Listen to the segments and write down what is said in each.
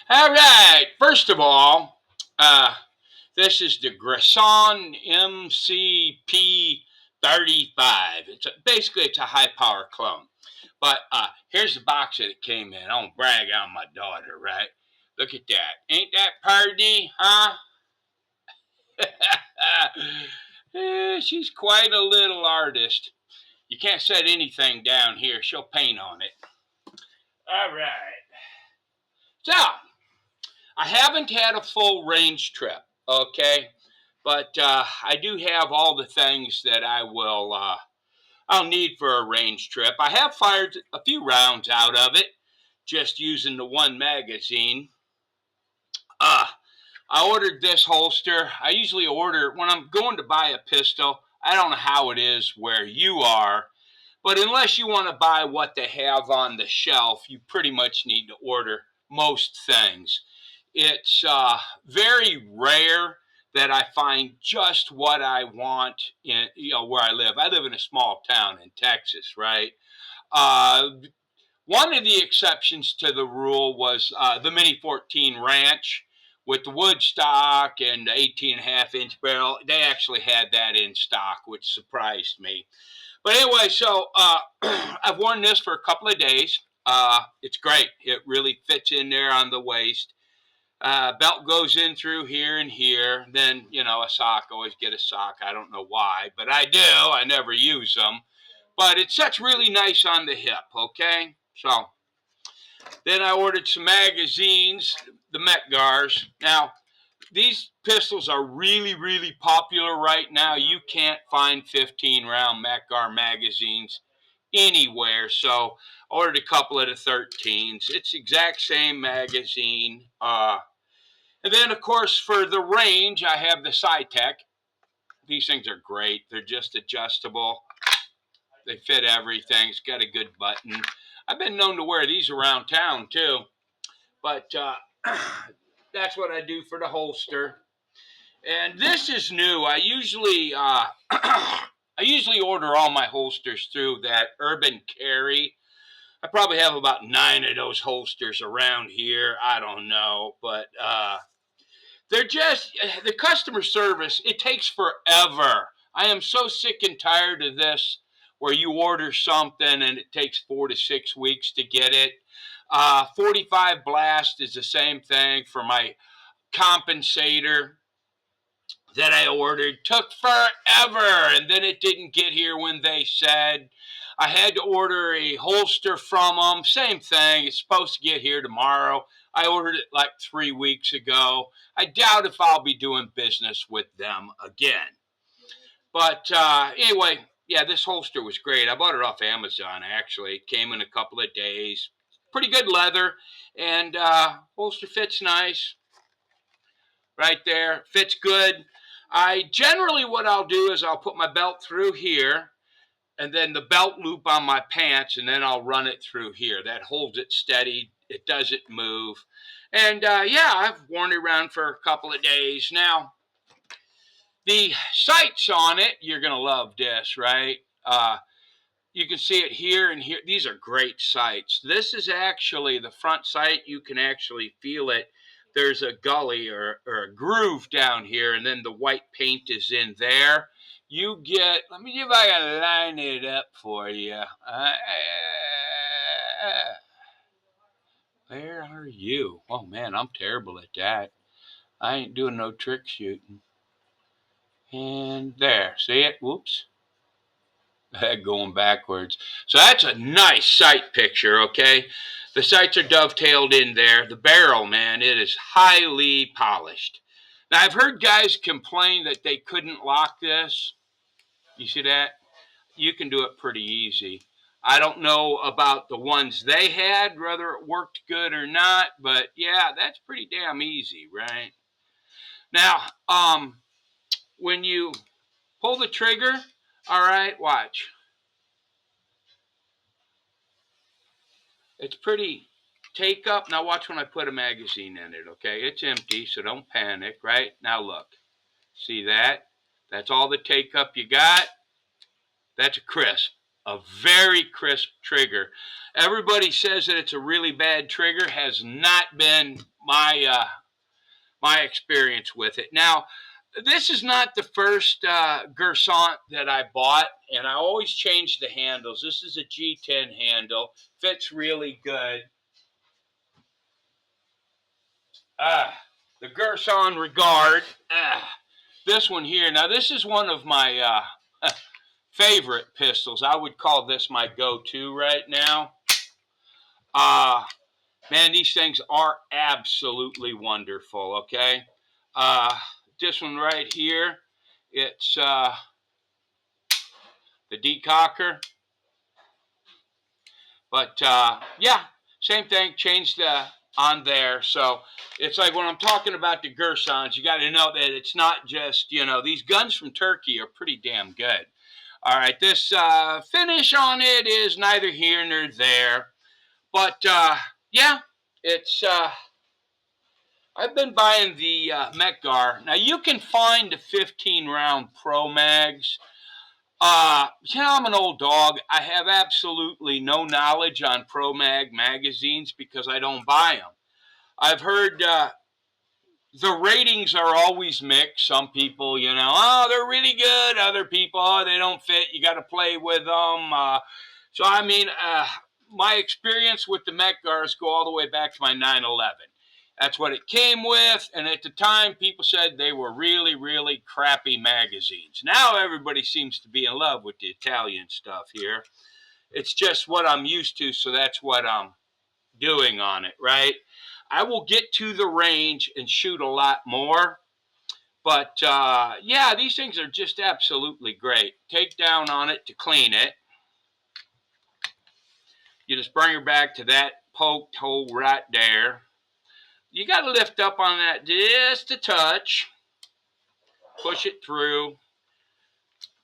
All right. First of all, this is the Girsan MC P35. Basically it's a high power clone. But here's the box that it came in. I don't brag on my daughter, right? Look at that. Ain't that pretty, huh? She's quite a little artist. You can't set anything down here. She'll paint on it. All right. So, I haven't had a full range trip, okay? But I do have all the things that I'll need for a range trip. I have fired a few rounds out of it, just using the one magazine. Uh, I ordered this holster. I usually order, when I'm going to buy a pistol, I don't know how it is where you are, but unless you want to buy what they have on the shelf, you pretty much need to order most things. It's very rare that I find just what I want in where I live. I live in a small town in Texas, right? Uh, One of the exceptions to the rule was the Mini 14 Ranch with the wood stock and the 18.5-inch barrel. They actually had that in stock, which surprised me. But anyway, so I've worn this for a couple of days. It's great. It really fits in there on the waist. Belt goes in through here and here. Then, a sock. Always get a sock. I don't know why, but I do. I never use them. But it sets really nice on the hip, okay? So then I ordered some magazines, the Metgars. Now, these pistols are really, really popular right now. You can't find 15-round Metgar magazines anywhere. So I ordered a couple of the 13s. It's the exact same magazine. And then, of course, for the range, I have the Cytec. These things are great. They're just adjustable. They fit everything. It's got a good button. I've been known to wear these around town, too. But that's what I do for the holster. And this is new. I usually I usually order all my holsters through that Urban Carry. I probably have about 9 of those holsters around here. I don't know, but they're just the customer service. It takes forever. I am so sick and tired of this, where you order something and it takes 4 to 6 weeks to get it. 45 Blast is the same thing for my compensator that I ordered. Took forever, and then it didn't get here when they said. I had to order a holster from them. Same thing. It's supposed to get here tomorrow. I ordered it like 3 weeks ago. I doubt if I'll be doing business with them again. But anyway, yeah, this holster was great. I bought it off Amazon, actually. It came in a couple of days. Pretty good leather, and holster fits nice right there. Fits good. I generally, what I'll do is I'll put my belt through here and then the belt loop on my pants, and then I'll run it through here. That holds it steady. It doesn't move. And yeah, I've worn it around for a couple of days. Now, the sights on it, you're going to love this, right? You can see it here and here. These are great sights. This is actually the front sight. You can actually feel it. There's a gully or a groove down here, and then the white paint is in there. You get, let me see if I can line it up for you. Where are you? Oh man, I'm terrible at that. I ain't doing no trick shooting. And there, see it? Whoops. Going backwards. So that's a nice sight picture, okay? The sights are dovetailed in there. The barrel, man, it is highly polished. Now, I've heard guys complain that they couldn't lock this. You see that? You can do it pretty easy. I don't know about the ones they had, whether it worked good or not, but yeah, that's pretty damn easy, right? Now, when you pull the trigger, all right, watch. It's pretty take up. Now watch when I put a magazine in it, okay? It's empty, so don't panic, right? Now look. See that? That's all the take up you got. That's a crisp. A very crisp trigger. Everybody says that it's a really bad trigger. Has not been my experience with it. Now, this is not the first Girsan that I bought, and I always change the handles. This is a G10 handle. Fits really good. The Girsan Regard. This one here. Now, this is one of my favorite pistols. I would call this my go-to right now. Man, these things are absolutely wonderful, okay? This one right here, it's the decocker. But, yeah, same thing, changed on there. So it's like when I'm talking about the Girsans, you got to know that it's not just, you know, these guns from Turkey are pretty damn good. All right, this finish on it is neither here nor there. But, yeah, it's... I've been buying the Metgar. Now, you can find the 15-round Pro Mags. You know, I'm an old dog. I have absolutely no knowledge on Pro Mag magazines because I don't buy them. I've heard the ratings are always mixed. Some people, you know, oh, they're really good. Other people, oh, they don't fit. You got to play with them. So, I mean, my experience with the Metgars go all the way back to my 911. That's what it came with, and at the time, people said they were really, really crappy magazines. Now everybody seems to be in love with the Italian stuff here. It's just what I'm used to, so that's what I'm doing on it, right? I will get to the range and shoot a lot more, but yeah, these things are just absolutely great. Take down on it to clean it. You just bring her back to that poked hole right there. You got to lift up on that just a touch. Push it through.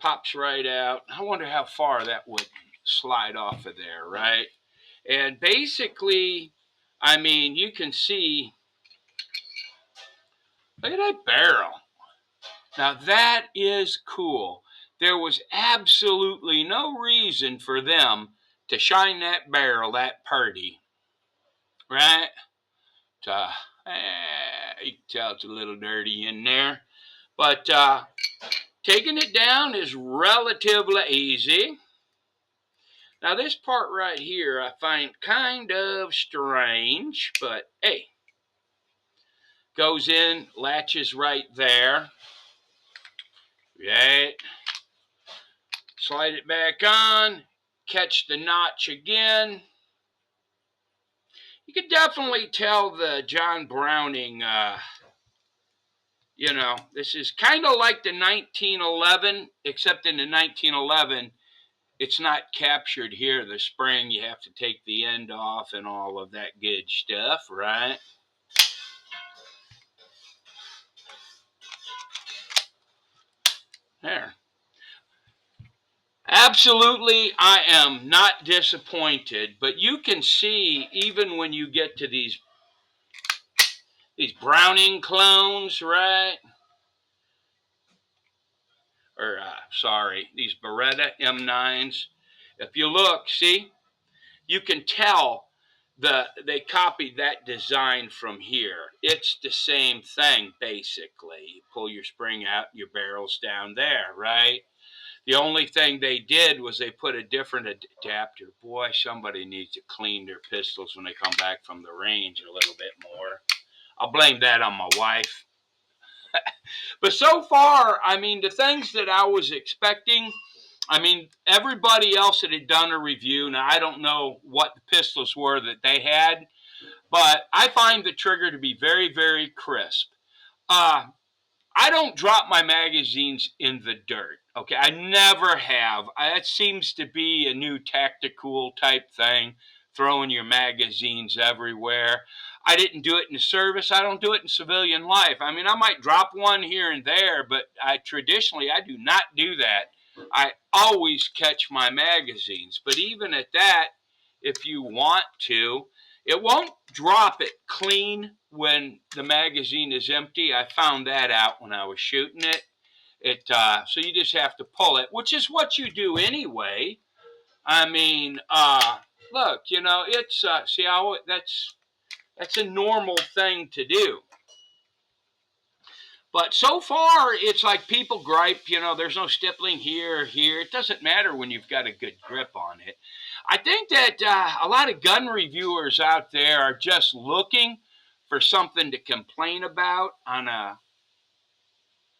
Pops right out. I wonder how far that would slide off of there, right? And basically, I mean, you can see, look at that barrel. Now, that is cool. There was absolutely no reason for them to shine that barrel that purty, right? You can tell it's a little dirty in there. But taking it down is relatively easy. Now, this part right here I find kind of strange, but hey, goes in, latches right there. Right. Slide it back on, catch the notch again. You can definitely tell the John Browning, you know, this is kind of like the 1911, except in the 1911, it's not captured here, the spring. You have to take the end off and all of that good stuff, right? There. Absolutely, I am not disappointed, but you can see even when you get to these Browning clones, right? Or, sorry, these Beretta M9s. If you look, see, you can tell they copied that design from here. It's the same thing, basically. You pull your spring out, your barrel's down there, right? The only thing they did was they put a different adapter. Boy, somebody needs to clean their pistols when they come back from the range a little bit more. I'll blame that on my wife. But so far, I mean, the things that I was expecting, I mean, everybody else that had done a review, now I don't know what the pistols were that they had, but I find the trigger to be very, very crisp. I don't drop my magazines in the dirt. Okay, I never have. That seems to be a new tactical type thing, throwing your magazines everywhere. I didn't do it in the service. I don't do it in civilian life. I mean, I might drop one here and there, but traditionally I do not do that. I always catch my magazines. But even at that, if you want to, it won't drop it clean when the magazine is empty. I found that out when I was shooting it. So you just have to pull it, which is what you do anyway. I mean, look, you know, it's see how that's a normal thing to do. But so far, it's like people gripe, you know, there's no stippling here or here. It doesn't matter when you've got a good grip on it. I think that a lot of gun reviewers out there are just looking for something to complain about on a,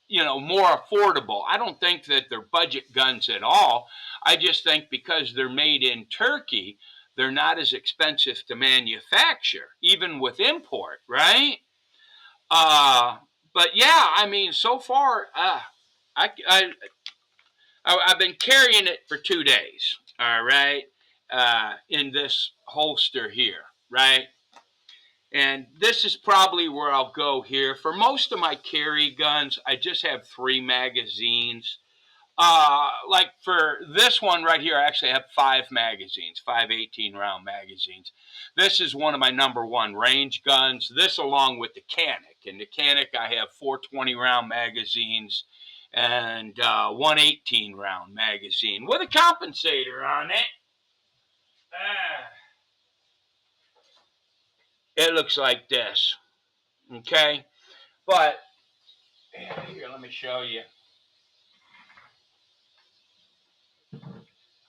you know, more affordable. I don't think that they're budget guns at all. I just think because they're made in Turkey, they're not as expensive to manufacture, even with import, right? Uh, but yeah, I mean, so far, I, I, I've been carrying it for 2 days, all right, in this holster here, right? And this is probably where I'll go here. For most of my carry guns, I just have 3 magazines. Like for this one right here, I actually have 5 magazines, 5 18-round magazines. This is one of my #1 range guns. This along with the Canic. And the Canic, I have 4 20-round magazines and 1 18-round magazine with a compensator on it. It looks like this, okay? But here, let me show you.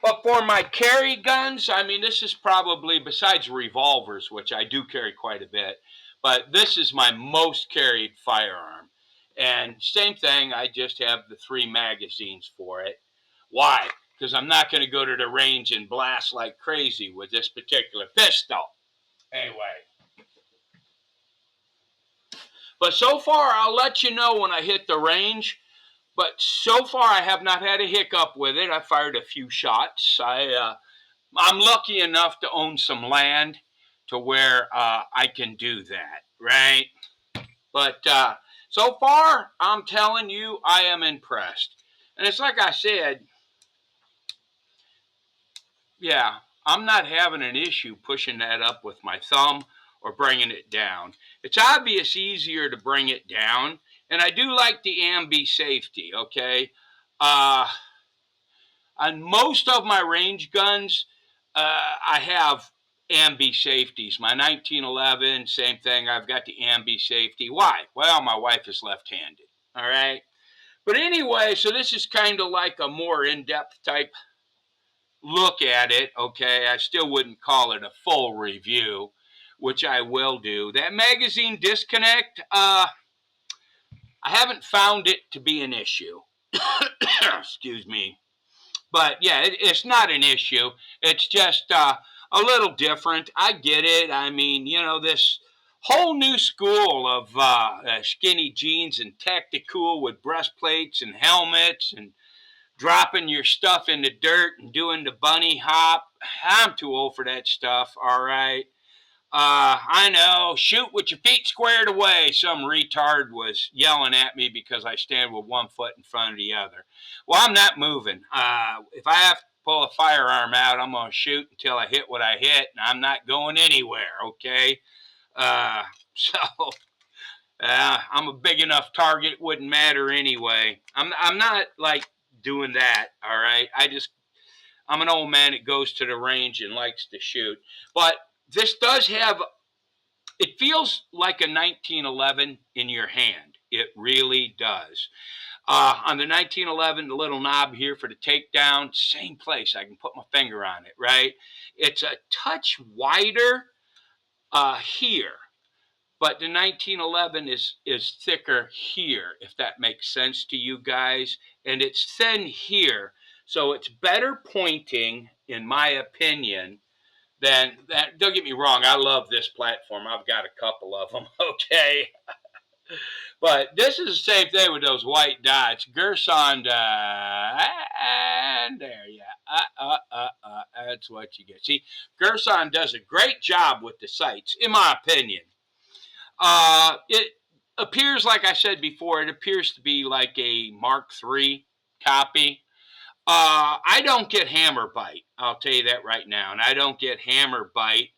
But for my carry guns, I mean, this is probably, besides revolvers, which I do carry quite a bit, but this is my most carried firearm. And same thing, I just have the 3 magazines for it. Why? Because I'm not going to go to the range and blast like crazy with this particular pistol. Anyway. But so far, I'll let you know when I hit the range. But so far, I have not had a hiccup with it. I fired a few shots. I'm lucky enough to own some land to where I can do that, right? But so far, I'm telling you, I am impressed. And it's like I said, yeah, I'm not having an issue pushing that up with my thumb or bringing it down. It's obvious easier to bring it down, and I do like the ambi safety, okay? Uh, on most of my range guns, I have ambi safeties. My 1911, same thing. I've got the ambi safety. Why? Well, my wife is left-handed. All right. But anyway, so this is kind of like a more in-depth type look at it. Okay, I still wouldn't call it a full review, which I will do. That magazine disconnect, I haven't found it to be an issue. Excuse me. But yeah, it's not an issue. It's just a little different. I get it. I mean, you know, this whole new school of skinny jeans and tactical with breastplates and helmets and dropping your stuff in the dirt and doing the bunny hop. I'm too old for that stuff, all right? I know, shoot with your feet squared away. Some retard was yelling at me because I stand with one foot in front of the other. Well, I'm not moving. If I have to pull a firearm out, I'm going to shoot until I hit what I hit, and I'm not going anywhere, okay? Uh, so, I'm a big enough target, it wouldn't matter anyway. I'm not like doing that, all right? I'm an old man that goes to the range and likes to shoot. But this does have, it feels like a 1911 in your hand. It really does. On the 1911, the little knob here for the takedown, same place. I can put my finger on it, right? It's a touch wider here, but the 1911 is thicker here, if that makes sense to you guys, and it's thin here, so it's better pointing, in my opinion, than that. Don't get me wrong, I love this platform. I've got a couple of them, okay? But this is the same thing with those white dots. Girsan, and there, yeah. That's what you get. See, Girsan does a great job with the sights, in my opinion. It appears, like I said before, it appears to be like a Mark III copy. I don't get hammer bite. I'll tell you that right now. And I don't get hammer bite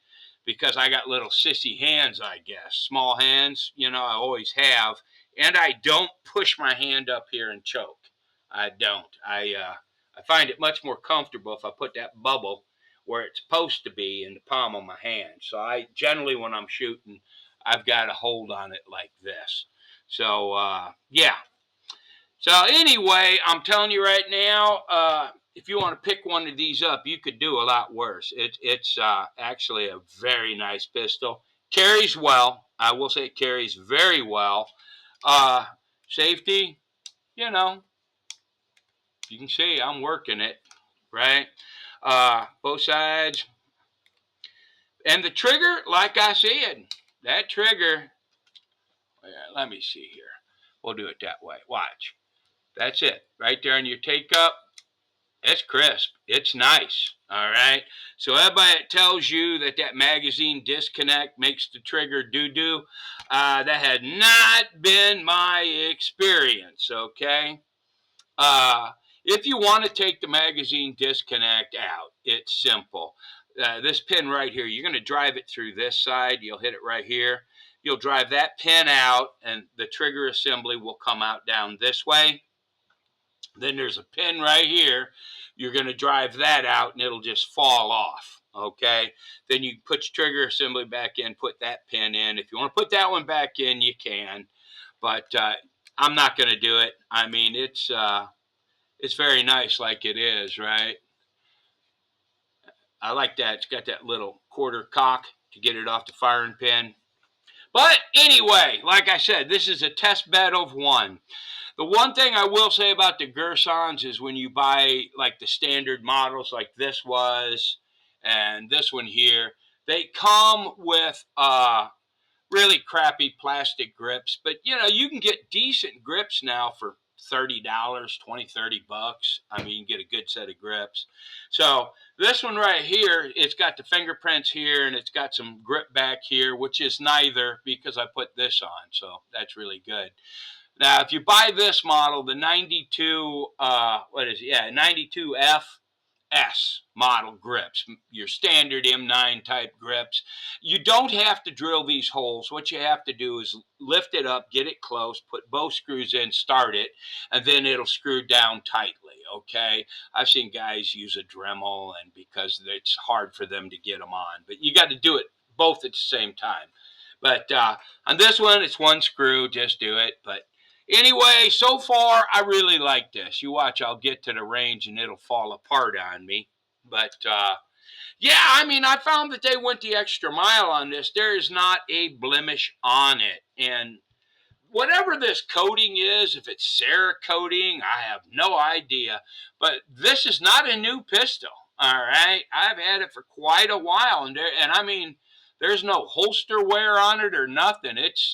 because I got little sissy hands, I guess. Small hands, you know, I always have. And I don't push my hand up here and choke. I don't. I I find it much more comfortable if I put that bubble where it's supposed to be in the palm of my hand. So I generally, when I'm shooting, I've got a hold on it like this. So yeah. So anyway, I'm telling you right now, if you want to pick one of these up, you could do a lot worse. It's actually a very nice pistol. Carries well. I will say it carries very well. Uh, Safety, you know, you can see I'm working it, right? Both sides. And the trigger, like I said, that trigger, let me see here. We'll do it that way. Watch. That's it. Right there in your take up. It's crisp. It's nice. All right. So everybody that tells you that that magazine disconnect makes the trigger doo-doo, that had not been my experience. Okay. Uh, if you want to take the magazine disconnect out, it's simple. This pin right here, you're going to drive it through this side. You'll hit it right here. You'll drive that pin out, and the trigger assembly will come out down this way. Then there's a pin right here. You're going to drive that out, and it'll just fall off. Okay. Then you put your trigger assembly back in, put that pin in. If you want to put that one back in, you can. But I'm not going to do it. I mean, it's very nice like it is, right? I like that. It's got that little quarter cock to get it off the firing pin. But anyway, like I said, this is a test bed of one. The one thing I will say about the Girsans is when you buy like the standard models like this was and this one here, they come with really crappy plastic grips, but you know, you can get decent grips now for $30, 20, $30. I mean, you can get a good set of grips. So this one right here, it's got the fingerprints here and it's got some grip back here, which is neither because I put this on. So that's really good. Now, if you buy this model, the 92, what is it? Yeah, 92F S model grips, your standard M9 type grips. You don't have to drill these holes. What you have to do is lift it up, get it close, put both screws in, start it, and then it'll screw down tightly, okay? I've seen guys use a Dremel and because it's hard for them to get them on, but you got to do it both at the same time. But on this one, it's one screw, just do it. But anyway, so far, I really like this. You watch, I'll get to the range and it'll fall apart on me. But, yeah, I mean, I found that they went the extra mile on this. There is not a blemish on it. And whatever this coating is, if it's Cerakoting, I have no idea. But this is not a new pistol, all right? I've had it for quite a while. And I mean, there's no holster wear on it or nothing. It's,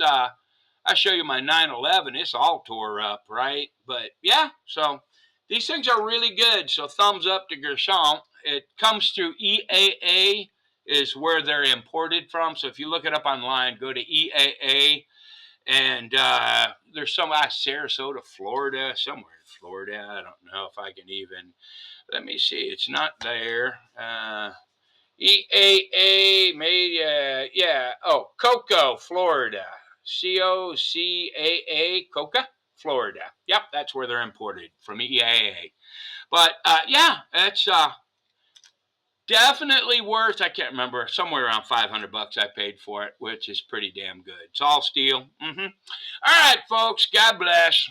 I show you my 911. It's all tore up, right? But yeah, so these things are really good. So thumbs up to Girsan. It comes through EAA is where they're imported from. So if you look it up online, go to EAA. And there's some Sarasota, Florida, somewhere in Florida. I don't know if I can even. Let me see. It's not there. EAA made, yeah. Oh, Cocoa, Florida. COCAA, Coca, Florida. Yep, that's where they're imported from EAA. But yeah, it's definitely worth. I can't remember, somewhere around $500 I paid for it, which is pretty damn good. It's all steel. All right, folks. God bless.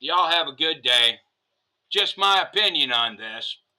Y'all have a good day. Just my opinion on this.